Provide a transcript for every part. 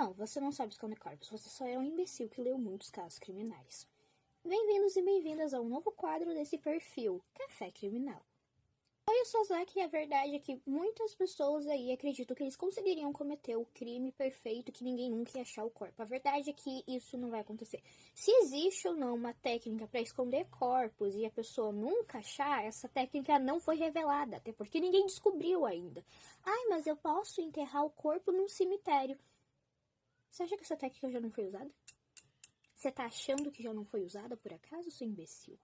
Não, você não sabe esconder corpos, você só é um imbecil que leu muitos casos criminais. Bem-vindos e bem-vindas ao novo quadro desse perfil, Café Criminal. Oi, eu sou a Zack e a verdade é que muitas pessoas aí acreditam que eles conseguiriam cometer o crime perfeito que ninguém nunca ia achar o corpo. A verdade é que isso não vai acontecer. Se existe ou não uma técnica para esconder corpos e a pessoa nunca achar, essa técnica não foi revelada, até porque ninguém descobriu ainda. Ai, mas eu posso enterrar o corpo num cemitério. Você acha que essa técnica já não foi usada? Você tá achando que já não foi usada por acaso, seu imbecil?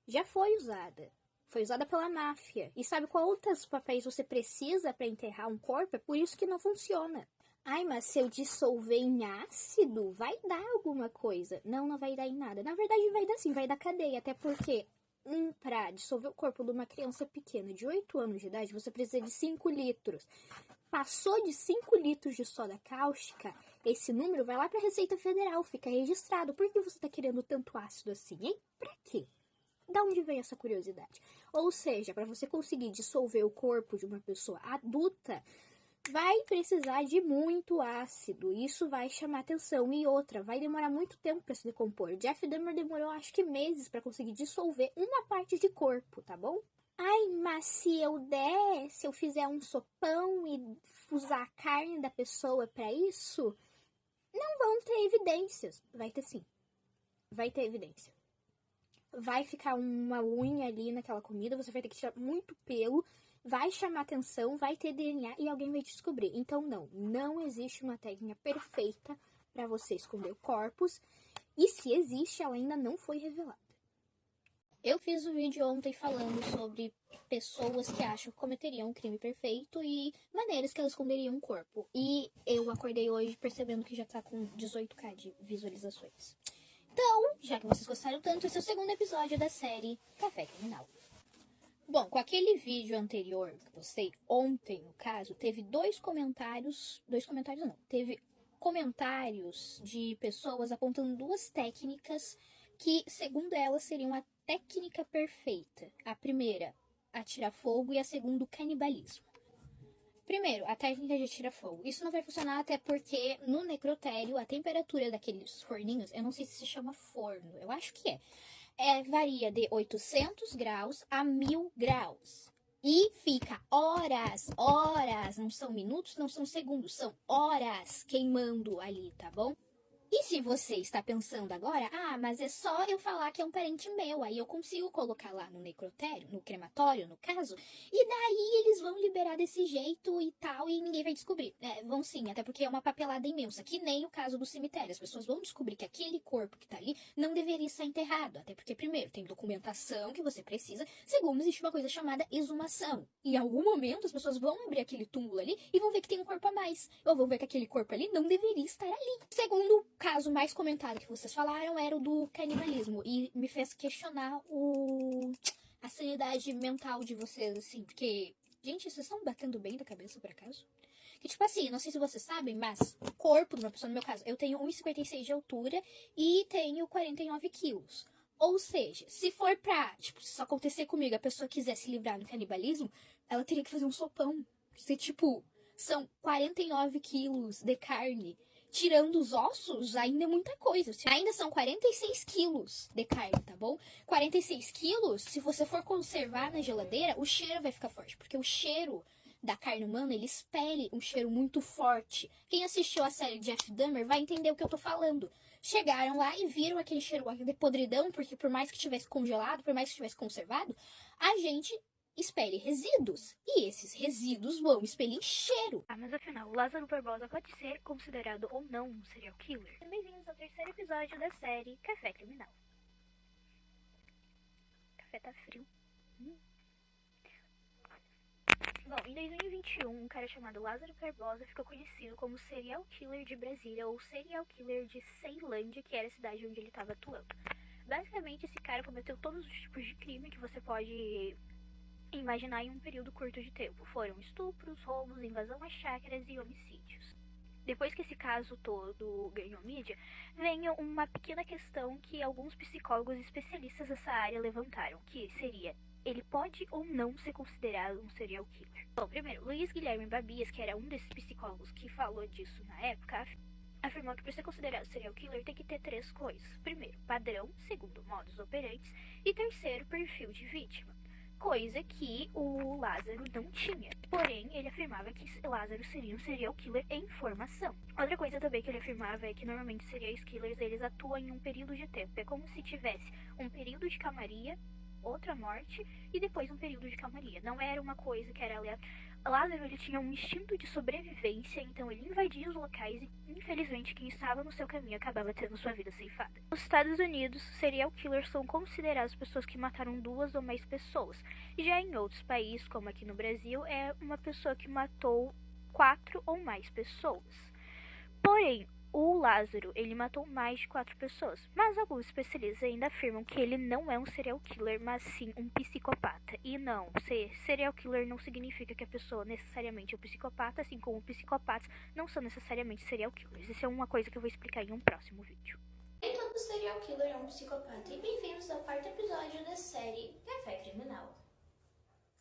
Já foi usada. Foi usada pela máfia. E sabe quantos papéis você precisa para enterrar um corpo? É por isso que não funciona. Ai, mas se eu dissolver em ácido, vai dar alguma coisa. Não, não vai dar em nada. Na verdade, vai dar sim, vai dar cadeia. Até porque, pra dissolver o corpo de uma criança pequena de 8 anos de idade, você precisa de 5 litros. Passou de 5 litros de soda cáustica, esse número vai lá para a Receita Federal, fica registrado. Por que você está querendo tanto ácido assim, hein? Pra quê? Da onde vem essa curiosidade? Ou seja, para você conseguir dissolver o corpo de uma pessoa adulta, vai precisar de muito ácido. Isso vai chamar atenção. E outra, vai demorar muito tempo para se decompor. Jeff Dahmer demorou acho que meses para conseguir dissolver uma parte de corpo, tá bom? Ai, mas se eu fizer um sopão e usar a carne da pessoa para isso, não vão ter evidências. Vai ter sim. Vai ter evidência. Vai ficar uma unha ali naquela comida, você vai ter que tirar muito pelo, vai chamar atenção, vai ter DNA e alguém vai descobrir. Então não existe uma técnica perfeita para você esconder corpos. E se existe, ela ainda não foi revelada. Eu fiz um vídeo ontem falando sobre pessoas que acham que cometeriam um crime perfeito e maneiras que elas esconderiam um corpo. E eu acordei hoje percebendo que já tá com 18k de visualizações. Então, já que vocês gostaram tanto, esse é o segundo episódio da série Café Criminal. Bom, com aquele vídeo anterior que eu postei ontem, no caso, teve teve comentários de pessoas apontando duas técnicas que, segundo elas, seriam a técnica perfeita. A primeira, atirar fogo, e a segunda, o canibalismo. Primeiro, a técnica de atirar fogo. Isso não vai funcionar até porque no necrotério a temperatura daqueles forninhos, eu não sei se chama forno, eu acho que varia de 800 graus a 1000 graus. E fica horas, não são minutos, não são segundos, são horas queimando ali, tá bom? E se você está pensando agora, mas é só eu falar que é um parente meu, aí eu consigo colocar lá no necrotério, no crematório, no caso, e daí eles vão liberar desse jeito e tal, e ninguém vai descobrir. Vão sim, até porque é uma papelada imensa, que nem o caso do cemitério. As pessoas vão descobrir que aquele corpo que tá ali não deveria estar enterrado, até porque, primeiro, tem documentação que você precisa, segundo, existe uma coisa chamada exumação. Em algum momento, as pessoas vão abrir aquele túmulo ali e vão ver que tem um corpo a mais, ou vão ver que aquele corpo ali não deveria estar ali. Segundo, o caso mais comentado que vocês falaram era o do canibalismo. E me fez questionar a sanidade mental de vocês, assim. Porque, gente, vocês estão batendo bem da cabeça, por acaso? Que, tipo assim, não sei se vocês sabem, mas o corpo de uma pessoa, no meu caso, eu tenho 1,56 de altura e tenho 49 quilos. Ou seja, se for pra, tipo, se isso acontecer comigo, a pessoa quiser se livrar do canibalismo, ela teria que fazer um sopão. Se, tipo, são 49 quilos de carne. Tirando os ossos, ainda é muita coisa. Ainda são 46 quilos de carne, tá bom? 46 quilos, se você for conservar na geladeira, o cheiro vai ficar forte. Porque o cheiro da carne humana, ele expele um cheiro muito forte. Quem assistiu a série Jeff Dahmer vai entender o que eu tô falando. Chegaram lá e viram aquele cheiro de podridão, porque por mais que tivesse congelado, por mais que tivesse conservado, a gente expele resíduos. E esses resíduos vão expelir cheiro. Mas afinal, Lázaro Barbosa pode ser considerado ou não um serial killer? Bem-vindos ao terceiro episódio da série Café Criminal. Café tá frio. Bom, em 2021, um cara chamado Lázaro Barbosa ficou conhecido como serial killer de Brasília ou serial killer de Ceilândia, que era a cidade onde ele estava atuando. Basicamente, esse cara cometeu todos os tipos de crime que você pode imaginar em um período curto de tempo. Foram estupros, roubos, invasão a chácaras e homicídios. Depois que esse caso todo ganhou mídia, vem uma pequena questão que alguns psicólogos especialistas dessa área levantaram, que seria: ele pode ou não ser considerado um serial killer? Bom, primeiro, Luiz Guilherme Babias, que era um desses psicólogos que falou disso na época, afirmou que para ser considerado serial killer tem que ter 3 coisas. Primeiro, padrão. Segundo, modus operandi. E terceiro, perfil de vítima. Coisa que o Lázaro não tinha. Porém, ele afirmava que Lázaro seria um serial killer em formação. Outra coisa também que ele afirmava é que normalmente serial killers eles atuam em um período de tempo. É como se tivesse um período de calmaria, outra morte e depois um período de calmaria. Não era uma coisa que era aleatória. Lázaro ele tinha um instinto de sobrevivência, então ele invadia os locais e, infelizmente, quem estava no seu caminho acabava tendo sua vida ceifada. Nos Estados Unidos, serial killers são considerados pessoas que mataram 2 ou mais pessoas. Já em outros países, como aqui no Brasil, é uma pessoa que matou 4 ou mais pessoas. Porém, o Lázaro, ele matou mais de 4 pessoas, mas alguns especialistas ainda afirmam que ele não é um serial killer, mas sim um psicopata. E não, ser serial killer não significa que a pessoa necessariamente é um psicopata, assim como psicopatas não são necessariamente serial killers. Isso é uma coisa que eu vou explicar em um próximo vídeo. Nem todo serial killer é um psicopata, e bem-vindos ao 4º episódio da série Café Criminal.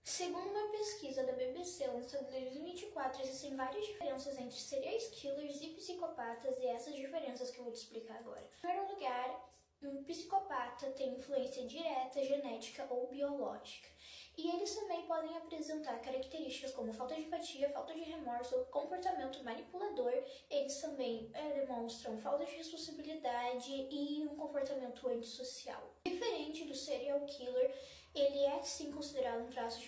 Segundo uma pesquisa da BBC lançada em 2024, existem várias diferenças entre serial killers e psicopatas, e essas diferenças que eu vou te explicar agora. Em primeiro lugar, um psicopata tem influência direta, genética ou biológica. E eles também podem apresentar características como falta de empatia, falta de remorso, comportamento manipulador. Eles também demonstram falta de responsabilidade e um comportamento antissocial. Diferente do serial killer, ele é sim considerado um traço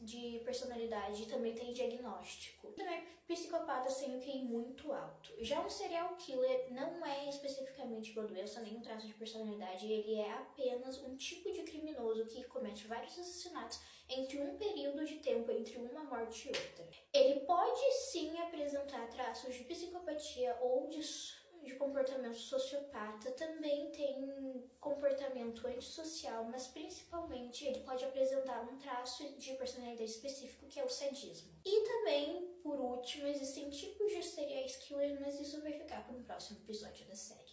de personalidade e também tem diagnóstico. Também psicopatas têm um QI muito alto. Já um serial killer não é especificamente uma doença nem um traço de personalidade, ele é apenas um tipo de criminoso que comete vários assassinatos entre um período de tempo entre uma morte e outra. Ele pode sim apresentar traços de psicopatia ou de comportamento sociopata, também tem comportamento antissocial, mas principalmente ele pode apresentar um traço de personalidade específico que é o sadismo. E também, por último, existem tipos de serial killers, mas isso vai ficar para um próximo episódio da série.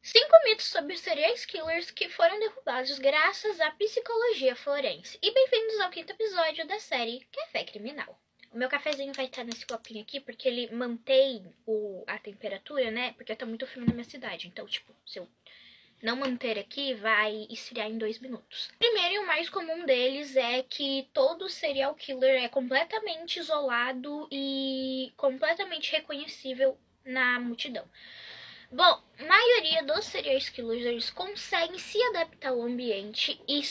5 mitos sobre serial killers que foram derrubados graças à psicologia forense. E bem-vindos ao 5º episódio da série Café Criminal. O meu cafezinho vai estar nesse copinho aqui, porque ele mantém a temperatura, né? Porque tá muito frio na minha cidade. Então, tipo, se eu não manter aqui, vai esfriar em 2 minutos. Primeiro e o mais comum deles é que todo serial killer é completamente isolado e completamente reconhecível na multidão. Bom, a maioria dos serial killers eles conseguem se adaptar ao ambiente e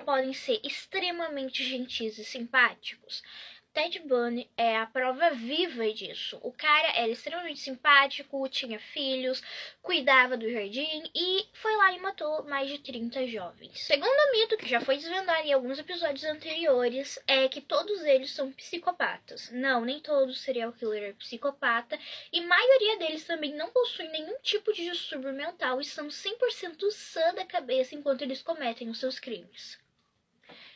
podem ser extremamente gentis e simpáticos. Ted Bundy é a prova viva disso. O cara era extremamente simpático, tinha filhos, cuidava do jardim e foi lá e matou mais de 30 jovens. Segundo mito, que já foi desvendado em alguns episódios anteriores, é que todos eles são psicopatas. Não, nem todo serial killer é psicopata e a maioria deles também não possuem nenhum tipo de distúrbio mental e são 100% sã da cabeça enquanto eles cometem os seus crimes.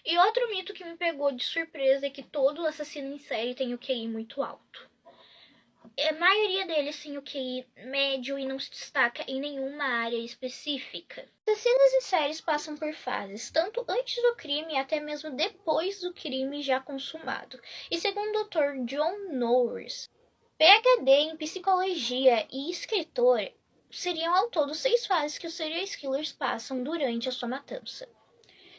E outro mito que me pegou de surpresa é que todo assassino em série tem o QI muito alto. A maioria deles tem o QI médio e não se destaca em nenhuma área específica. Assassinos em séries passam por fases, tanto antes do crime até mesmo depois do crime já consumado. E segundo o Dr. John Norris, PhD em psicologia e escritor, seriam ao todo 6 fases que os serial killers passam durante a sua matança.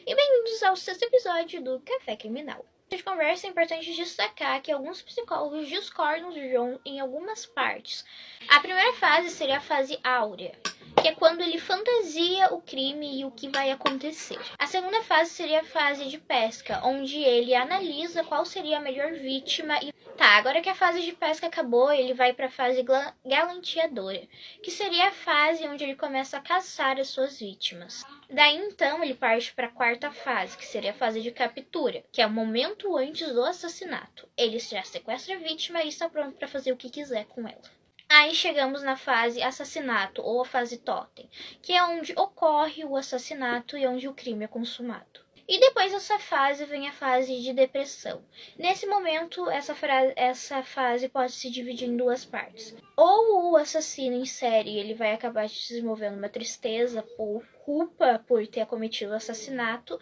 E bem-vindos ao 6º episódio do Café Criminal. Nessa conversa é importante destacar que alguns psicólogos discordam de John em algumas partes. A primeira fase seria a fase áurea, que é quando ele fantasia o crime e o que vai acontecer. A segunda fase seria a fase de pesca, onde ele analisa qual seria a melhor vítima e... Tá, agora que a fase de pesca acabou, ele vai para a fase galanteadora, que seria a fase onde ele começa a caçar as suas vítimas. Daí então ele parte para a 4ª fase, que seria a fase de captura, que é o momento antes do assassinato. Ele já sequestra a vítima e está pronto para fazer o que quiser com ela. Aí chegamos na fase assassinato ou a fase totem, que é onde ocorre o assassinato e onde o crime é consumado. E depois dessa fase vem a fase de depressão. Nesse momento, essa fase pode se dividir em 2 partes. Ou o assassino em série ele vai acabar desenvolvendo uma tristeza ou culpa por ter cometido o assassinato,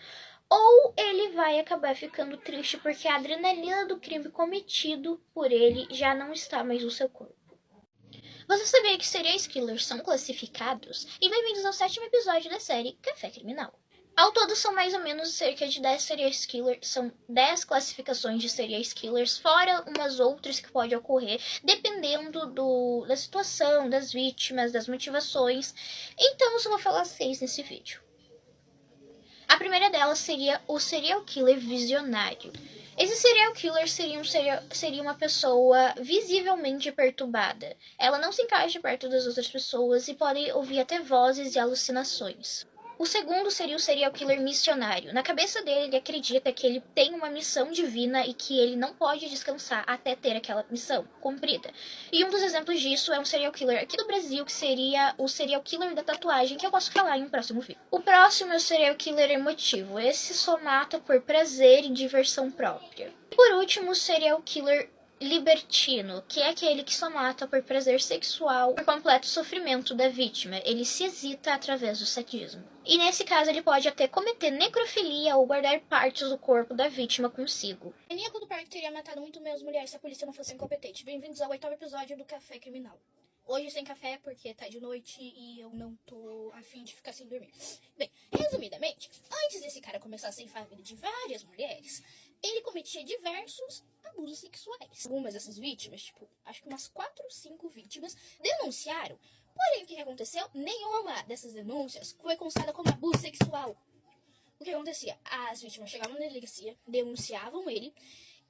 ou ele vai acabar ficando triste porque a adrenalina do crime cometido por ele já não está mais no seu corpo. Você sabia que serial killers são classificados? E bem-vindos ao 7º episódio da série Café Criminal. Ao todo, são mais ou menos cerca de 10 serial killers, são 10 classificações de serial killers, fora umas outras que podem ocorrer, dependendo da situação, das vítimas, das motivações. Então, eu só vou falar 6 nesse vídeo. A primeira delas seria o serial killer visionário. Esse serial killer seria uma pessoa visivelmente perturbada. Ela não se encaixa perto das outras pessoas e pode ouvir até vozes e alucinações. O segundo seria o serial killer missionário. Na cabeça dele, ele acredita que ele tem uma missão divina e que ele não pode descansar até ter aquela missão cumprida. E um dos exemplos disso é um serial killer aqui do Brasil, que seria o serial killer da tatuagem, que eu posso falar em um próximo vídeo. O próximo é o serial killer emotivo. Esse só mata por prazer e diversão própria. E por último, o serial killer libertino, que é aquele que só mata por prazer sexual, por completo sofrimento da vítima. Ele se excita através do sadismo. E nesse caso ele pode até cometer necrofilia ou guardar partes do corpo da vítima consigo. O maníaco do parque teria matado muito menos mulheres se a polícia não fosse incompetente. Bem-vindos ao 8º episódio do Café Criminal. Hoje sem café porque tá de noite e eu não tô afim de ficar sem dormir. Bem, resumidamente, antes desse cara começar a ceifar a vida de várias mulheres, ele cometia diversos abusos sexuais. Algumas dessas vítimas, acho que umas 4 ou 5 vítimas, denunciaram. Porém, o que aconteceu? Nenhuma dessas denúncias foi constada como abuso sexual. O que acontecia? As vítimas chegavam na delegacia, denunciavam ele,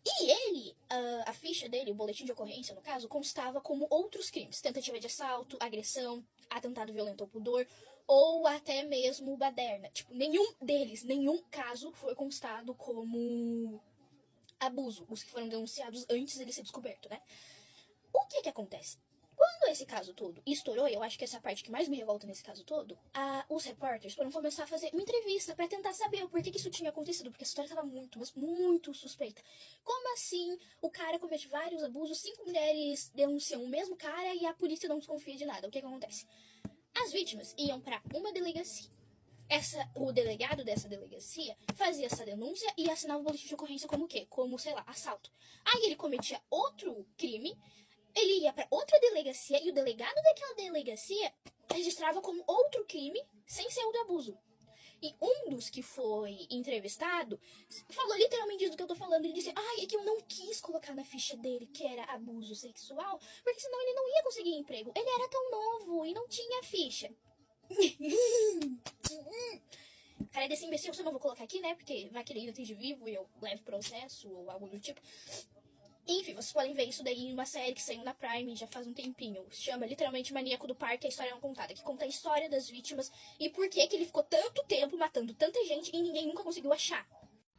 e ele, a ficha dele, o boletim de ocorrência, no caso, constava como outros crimes. Tentativa de assalto, agressão, atentado violento ao pudor, ou até mesmo baderna. Nenhum caso foi constado como abuso, os que foram denunciados antes dele ser descoberto, né? O que acontece? Quando esse caso todo estourou, e eu acho que essa é a parte que mais me revolta nesse caso todo, os repórteres foram começar a fazer uma entrevista pra tentar saber o porquê que isso tinha acontecido, porque a história tava muito, mas muito suspeita. Como assim o cara comete vários abusos, 5 mulheres denunciam o mesmo cara e a polícia não desconfia de nada? O que acontece? As vítimas iam pra uma delegacia. O delegado dessa delegacia fazia essa denúncia e assinava o boletim de ocorrência como o quê? Como, sei lá, assalto. Aí ele cometia outro crime, ele ia pra outra delegacia e o delegado daquela delegacia registrava como outro crime sem ser o do abuso. E um dos que foi entrevistado falou literalmente isso do que eu tô falando. Ele disse, é que eu não quis colocar na ficha dele que era abuso sexual, porque senão ele não ia conseguir emprego. Ele era tão novo e não tinha ficha. Cara, desse imbecil eu não vou colocar aqui, né? Porque vai que ele ainda esteja vivo e eu levo processo ou algo do tipo. Enfim, vocês podem ver isso daí em uma série que saiu na Prime já faz um tempinho. Se chama literalmente Maníaco do Parque, a história não contada. Que conta a história das vítimas e por que ele ficou tanto tempo matando tanta gente e ninguém nunca conseguiu achar.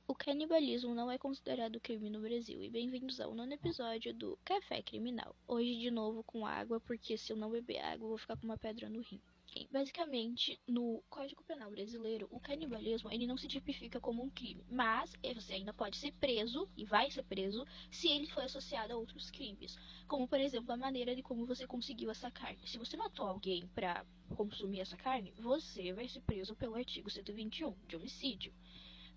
O canibalismo não é considerado crime no Brasil. E bem-vindos ao 9º episódio do Café Criminal. Hoje de novo com água, porque se eu não beber água eu vou ficar com uma pedra no rim. Basicamente, no Código Penal brasileiro, o canibalismo ele não se tipifica como um crime, mas você ainda pode ser preso, e vai ser preso, se ele for associado a outros crimes, como, por exemplo, a maneira de como você conseguiu essa carne. Se você matou alguém para consumir essa carne, você vai ser preso pelo artigo 121, de homicídio.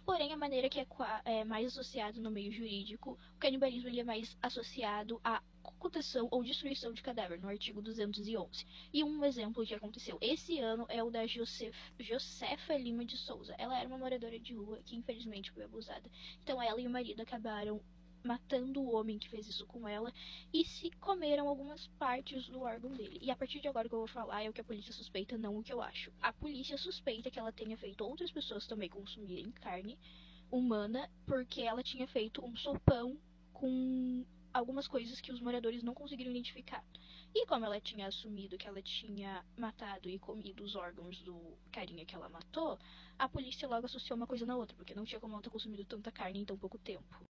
Porém, a maneira que é mais associado no meio jurídico, o canibalismo ele é mais associado à ocultação ou destruição de cadáver, no artigo 211. E um exemplo que aconteceu esse ano é o da Josefa Lima de Souza. Ela era uma moradora de rua que infelizmente foi abusada. Então ela e o marido acabaram matando o homem que fez isso com ela e se comeram algumas partes do órgão dele. E a partir de agora o que eu vou falar é o que a polícia suspeita, não o que eu acho. A polícia suspeita que ela tenha feito outras pessoas também consumirem carne humana, porque ela tinha feito um sopão com algumas coisas que os moradores não conseguiram identificar. E como ela tinha assumido que ela tinha matado e comido os órgãos do carinha que ela matou, a polícia logo associou uma coisa na outra, porque não tinha como ela ter consumido tanta carne em tão pouco tempo.